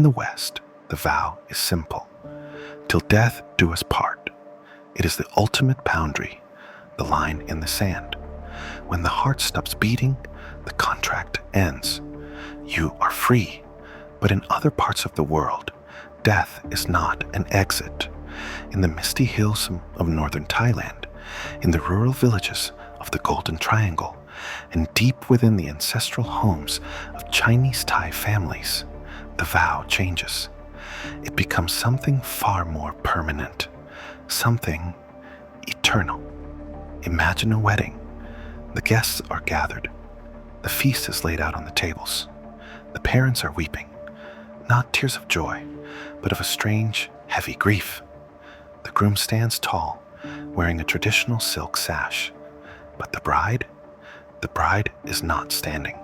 In the West, the vow is simple. Till death do us part. It is the ultimate boundary, the line in the sand. When the heart stops beating, the contract ends. You are free. But in other parts of the world, death is not an exit. In the misty hills of Northern Thailand, in the rural villages of the Golden Triangle, and deep within the ancestral homes of Chinese Thai families, the vow changes. It becomes something far more permanent, something eternal. Imagine a wedding. The guests are gathered. The feast is laid out on the tables. The parents are weeping, not tears of joy, but of a strange, heavy grief. The groom stands tall, wearing a traditional silk sash. But the bride is not standing.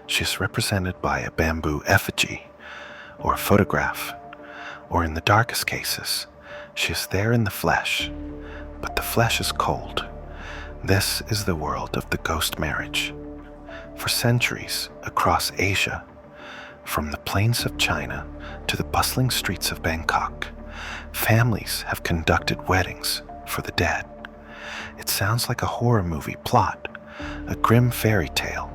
She is represented by a bamboo effigy, or a photograph, or in the darkest cases, she is there in the flesh, but the flesh is cold. This is the world of the ghost marriage. For centuries across Asia, from the plains of China to the bustling streets of Bangkok, families have conducted weddings for the dead. It sounds like a horror movie plot, a grim fairy tale,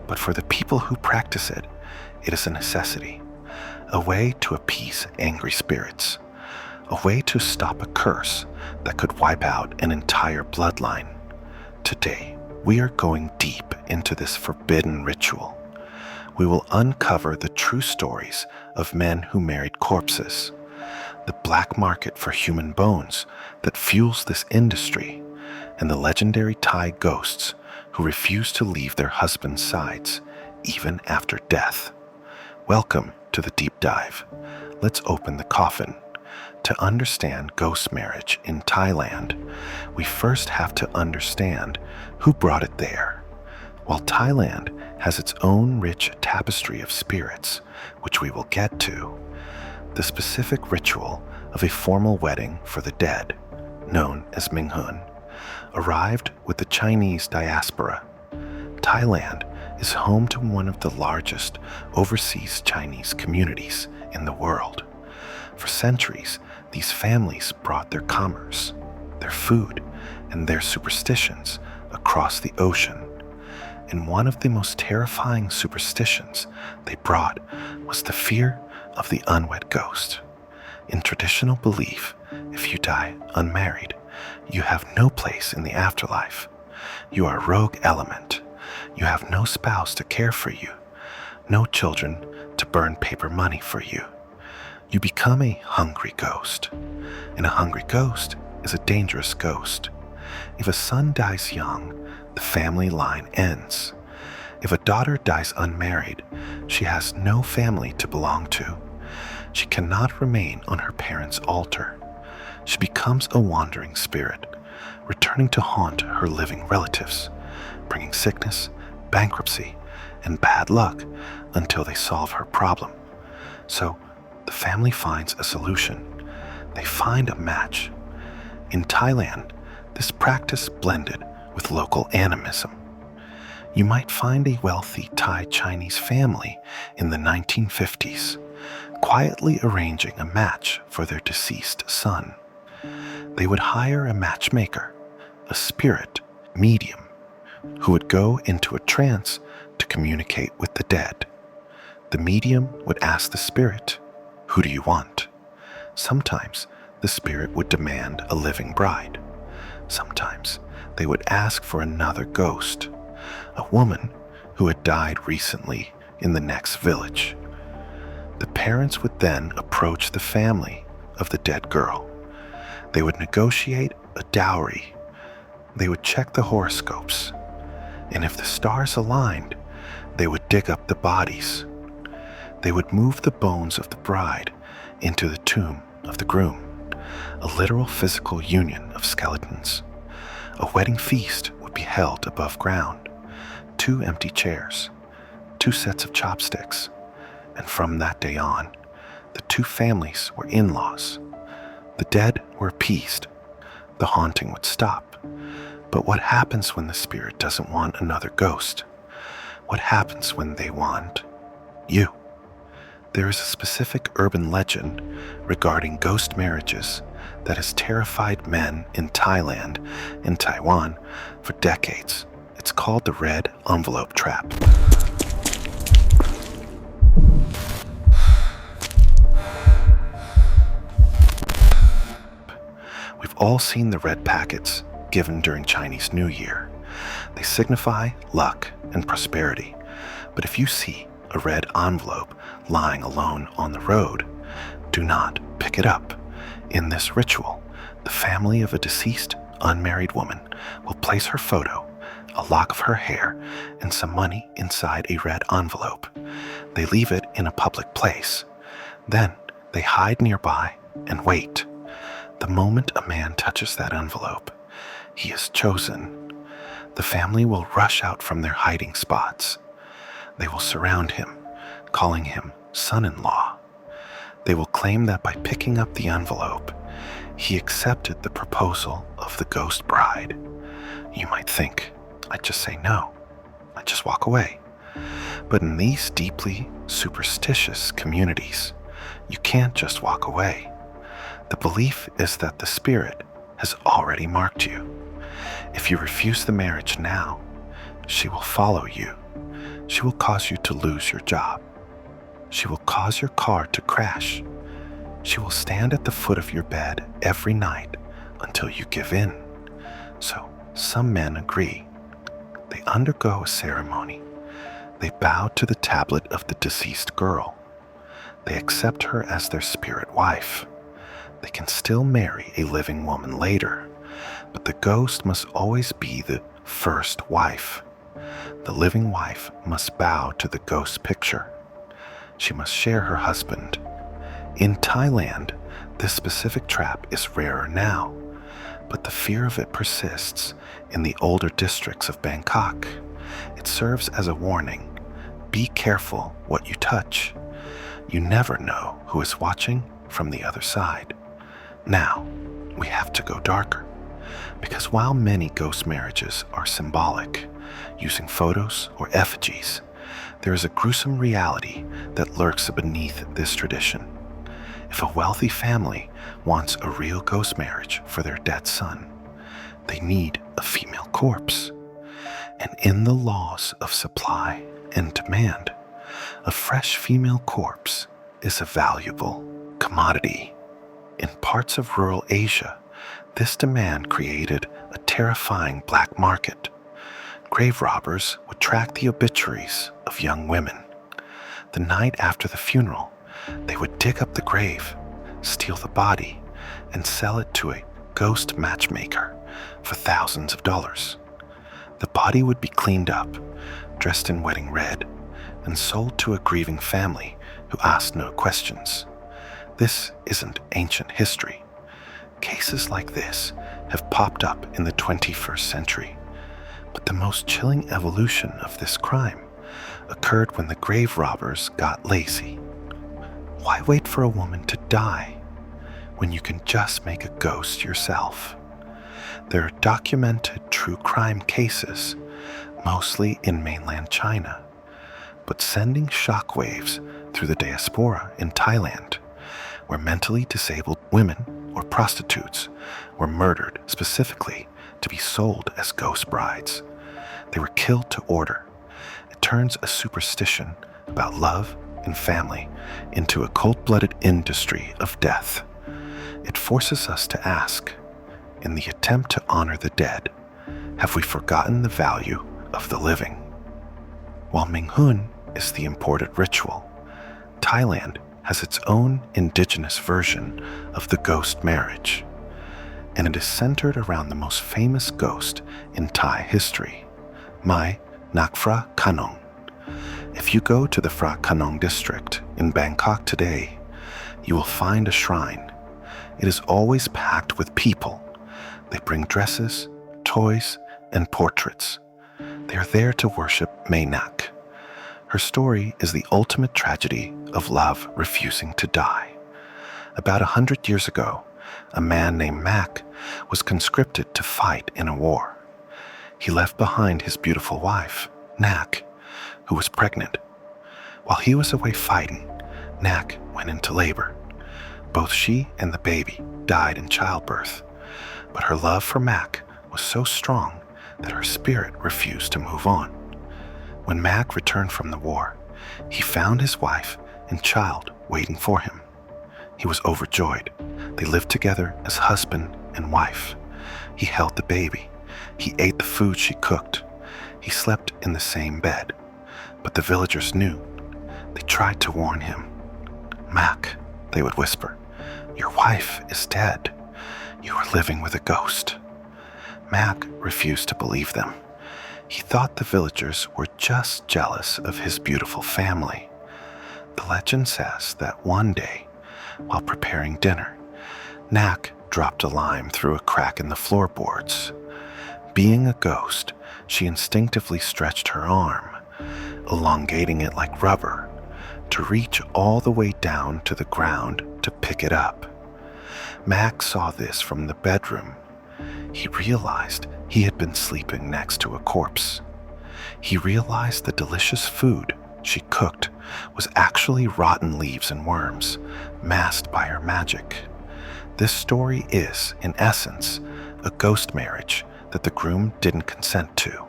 but for the people who practice it, it is a necessity, a way to appease angry spirits, a way to stop a curse that could wipe out an entire bloodline. Today, we are going deep into this forbidden ritual. We will uncover the true stories of men who married corpses, the black market for human bones that fuels this industry, and the legendary Thai ghosts who refuse to leave their husbands' sides even after death. Welcome to the deep dive. Let's open the coffin. To understand ghost marriage in Thailand, we first have to understand who brought it there. While Thailand has its own rich tapestry of spirits, which we will get to, the specific ritual of a formal wedding for the dead, known as Minghun, arrived with the Chinese diaspora. Thailand is home to one of the largest overseas Chinese communities in the world. For centuries, these families brought their commerce, their food, and their superstitions across the ocean. And one of the most terrifying superstitions they brought was the fear of the unwed ghost. In traditional belief, if you die unmarried, you have no place in the afterlife. You are a rogue element. You have no spouse to care for you, no children to burn paper money for you. You become a hungry ghost, and a hungry ghost is a dangerous ghost. If a son dies young, the family line ends. If a daughter dies unmarried, she has no family to belong to. She cannot remain on her parents' altar. She becomes a wandering spirit, returning to haunt her living relatives, bringing sickness, bankruptcy, and bad luck until they solve her problem. So, the family finds a solution. They find a match. In Thailand, this practice blended with local animism. You might find a wealthy Thai Chinese family in the 1950s, quietly arranging a match for their deceased son. They would hire a matchmaker, a spirit medium, who would go into a trance to communicate with the dead. The medium would ask the spirit, "Who do you want?" Sometimes the spirit would demand a living bride. Sometimes they would ask for another ghost, a woman who had died recently in the next village. The parents would then approach the family of the dead girl. They would negotiate a dowry. They would check the horoscopes. And if the stars aligned, they would dig up the bodies. They would move the bones of the bride into the tomb of the groom, a literal physical union of skeletons. A wedding feast would be held above ground, 2 empty chairs, 2 sets of chopsticks, and from that day on, the 2 families were in-laws. The dead were appeased. The haunting would stop. But what happens when the spirit doesn't want another ghost? What happens when they want you? There is a specific urban legend regarding ghost marriages that has terrified men in Thailand and Taiwan for decades. It's called the red envelope trap. We've all seen the red packets given during Chinese New Year. They signify luck and prosperity. But if you see a red envelope lying alone on the road, do not pick it up. In this ritual, the family of a deceased, unmarried woman will place her photo, a lock of her hair, and some money inside a red envelope. They leave it in a public place. Then they hide nearby and wait. The moment a man touches that envelope, he is chosen. The family will rush out from their hiding spots. They will surround him, calling him son-in-law. They will claim that by picking up the envelope, he accepted the proposal of the ghost bride. You might think, I'd just say no. I'd just walk away. But in these deeply superstitious communities, you can't just walk away. The belief is that the spirit has already marked you. If you refuse the marriage now, she will follow you. She will cause you to lose your job. She will cause your car to crash. She will stand at the foot of your bed every night until you give in. So some men agree. They undergo a ceremony. They bow to the tablet of the deceased girl. They accept her as their spirit wife. They can still marry a living woman later, but the ghost must always be the first wife. The living wife must bow to the ghost picture. She must share her husband. In Thailand, this specific trap is rarer now, but the fear of it persists in the older districts of Bangkok. It serves as a warning. Be careful what you touch. You never know who is watching from the other side. Now, we have to go darker, because while many ghost marriages are symbolic, using photos or effigies, there is a gruesome reality that lurks beneath this tradition. If a wealthy family wants a real ghost marriage for their dead son, they need a female corpse. And in the laws of supply and demand, a fresh female corpse is a valuable commodity. In parts of rural Asia, this demand created a terrifying black market. Grave robbers would track the obituaries of young women. The night after the funeral, they would dig up the grave, steal the body, and sell it to a ghost matchmaker for thousands of dollars. The body would be cleaned up, dressed in wedding red, and sold to a grieving family who asked no questions. This isn't ancient history. Cases like this have popped up in the 21st century. But the most chilling evolution of this crime occurred when the grave robbers got lazy. Why wait for a woman to die when you can just make a ghost yourself? There are documented true crime cases, mostly in mainland China, but sending shockwaves through the diaspora in Thailand, where mentally disabled women or prostitutes were murdered specifically to be sold as ghost brides. They were killed to order. It turns a superstition about love and family into a cold-blooded industry of death. It forces us to ask, in the attempt to honor the dead, have we forgotten the value of the living? While Minghun is the imported ritual, Thailand has its own indigenous version of the ghost marriage, and it is centered around the most famous ghost in Thai history, Mae Nak Phra Kanong. If you go to the Phra Kanong district in Bangkok today, you will find a shrine. It is always packed with people. They bring dresses, toys, and portraits. They are there to worship Mae Nak. Her story is the ultimate tragedy of love refusing to die. About 100 years ago, a man named Mak was conscripted to fight in a war. He left behind his beautiful wife, Nak, who was pregnant. While he was away fighting, Nak went into labor. Both she and the baby died in childbirth, but her love for Mac was so strong that her spirit refused to move on. When Mac returned from the war, he found his wife and child waiting for him. He was overjoyed. They lived together as husband and wife. He held the baby. He ate the food she cooked. He slept in the same bed. But the villagers knew. They tried to warn him. "Mac," they would whisper, "your wife is dead. You are living with a ghost." Mac refused to believe them. He thought the villagers were just jealous of his beautiful family. The legend says that one day, while preparing dinner, Nak dropped a lime through a crack in the floorboards. Being a ghost, she instinctively stretched her arm, elongating it like rubber, to reach all the way down to the ground to pick it up. Mac saw this from the bedroom. He realized he had been sleeping next to a corpse. He realized the delicious food she cooked was actually rotten leaves and worms, masked by her magic. This story is, in essence, a ghost marriage that the groom didn't consent to.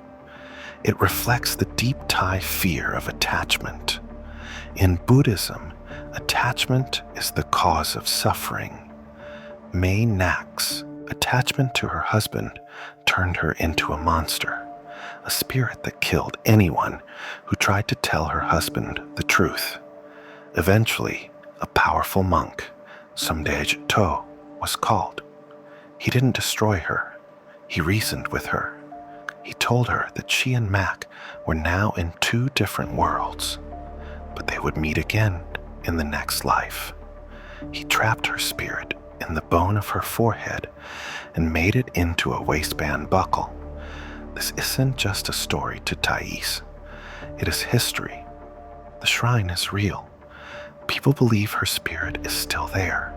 It reflects the deep Thai fear of attachment. In Buddhism, attachment is the cause of suffering. Mae Nak's attachment to her husband turned her into a monster, a spirit that killed anyone who tried to tell her husband the truth. Eventually, a powerful monk, Somdej To, was called. He didn't destroy her. He reasoned with her. He told her that she and Mac were now in two different worlds, but they would meet again in the next life. He trapped her spirit in the bone of her forehead and made it into a waistband buckle. This isn't just a story to Thais. It is history. The shrine is real. People believe her spirit is still there.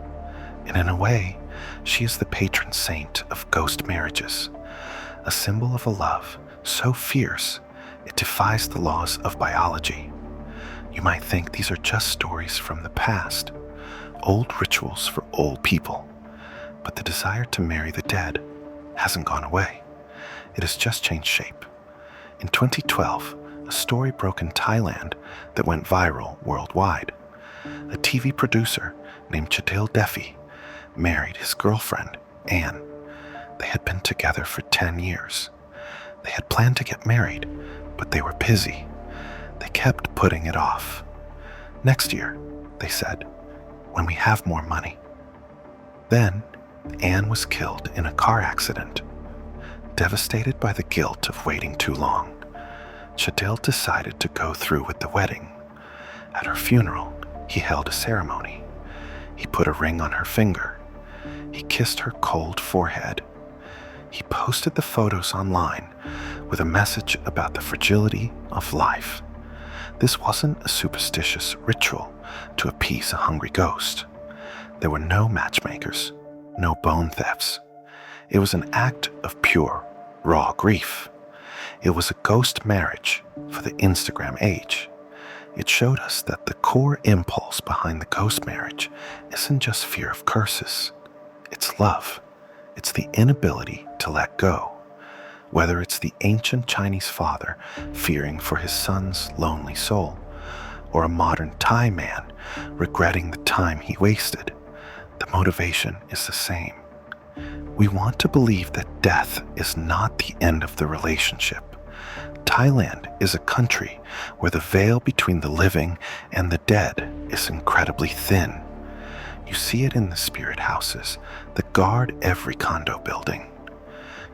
And in a way, she is the patron saint of ghost marriages, a symbol of a love so fierce it defies the laws of biology. You might think these are just stories from the past, old rituals for old people, but the desire to marry the dead hasn't gone away. It has just changed shape. In 2012, a story broke in Thailand that went viral worldwide. A TV producer named Chadil Defi married his girlfriend, Anne. They had been together for 10 years. They had planned to get married, but they were busy. They kept putting it off. "Next year," they said, "when we have more money." Then, Anne was killed in a car accident. Devastated by the guilt of waiting too long, Chadil decided to go through with the wedding. At her funeral, he held a ceremony. He put a ring on her finger. He kissed her cold forehead. He posted the photos online with a message about the fragility of life. This wasn't a superstitious ritual to appease a hungry ghost. There were no matchmakers, no bone thefts. It was an act of pure, raw grief. It was a ghost marriage for the Instagram age. It showed us that the core impulse behind the ghost marriage isn't just fear of curses. It's love. It's the inability to let go. Whether it's the ancient Chinese father fearing for his son's lonely soul, or a modern Thai man regretting the time he wasted, the motivation is the same. We want to believe that death is not the end of the relationship. Thailand is a country where the veil between the living and the dead is incredibly thin. You see it in the spirit houses that guard every condo building.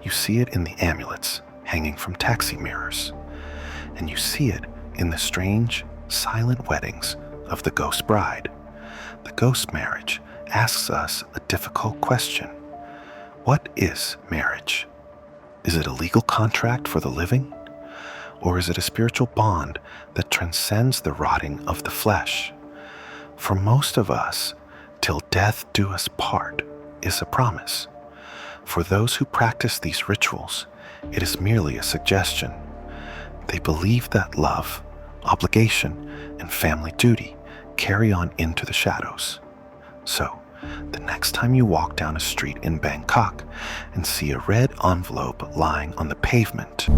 You see it in the amulets hanging from taxi mirrors. And you see it in the strange, silent weddings of the ghost bride. The ghost marriage asks us a difficult question. What is marriage? Is it a legal contract for the living? Or is it a spiritual bond that transcends the rotting of the flesh? For most of us, till death do us part is a promise. For those who practice these rituals, it is merely a suggestion. They believe that love, obligation, and family duty carry on into the shadows. So, the next time you walk down a street in Bangkok and see a red envelope lying on the pavement,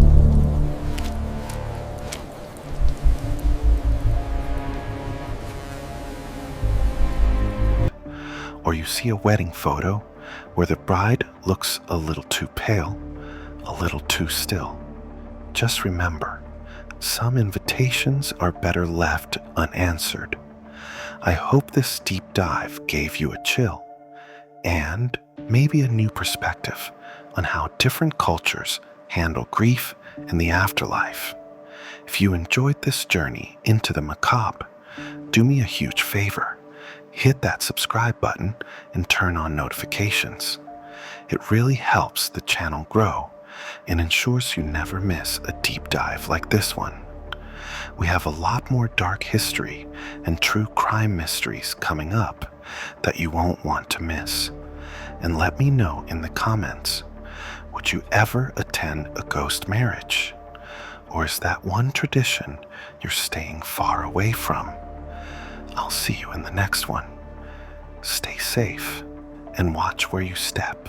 or you see a wedding photo where the bride looks a little too pale, a little too still, just remember, some invitations are better left unanswered. I hope this deep dive gave you a chill and maybe a new perspective on how different cultures handle grief and the afterlife. If you enjoyed this journey into the macabre, do me a huge favor. Hit that subscribe button and turn on notifications. It really helps the channel grow and ensures you never miss a deep dive like this one. We have a lot more dark history and true crime mysteries coming up that you won't want to miss. And let me know in the comments, would you ever attend a ghost marriage? Or is that one tradition you're staying far away from? I'll see you in the next one. Stay safe and watch where you step.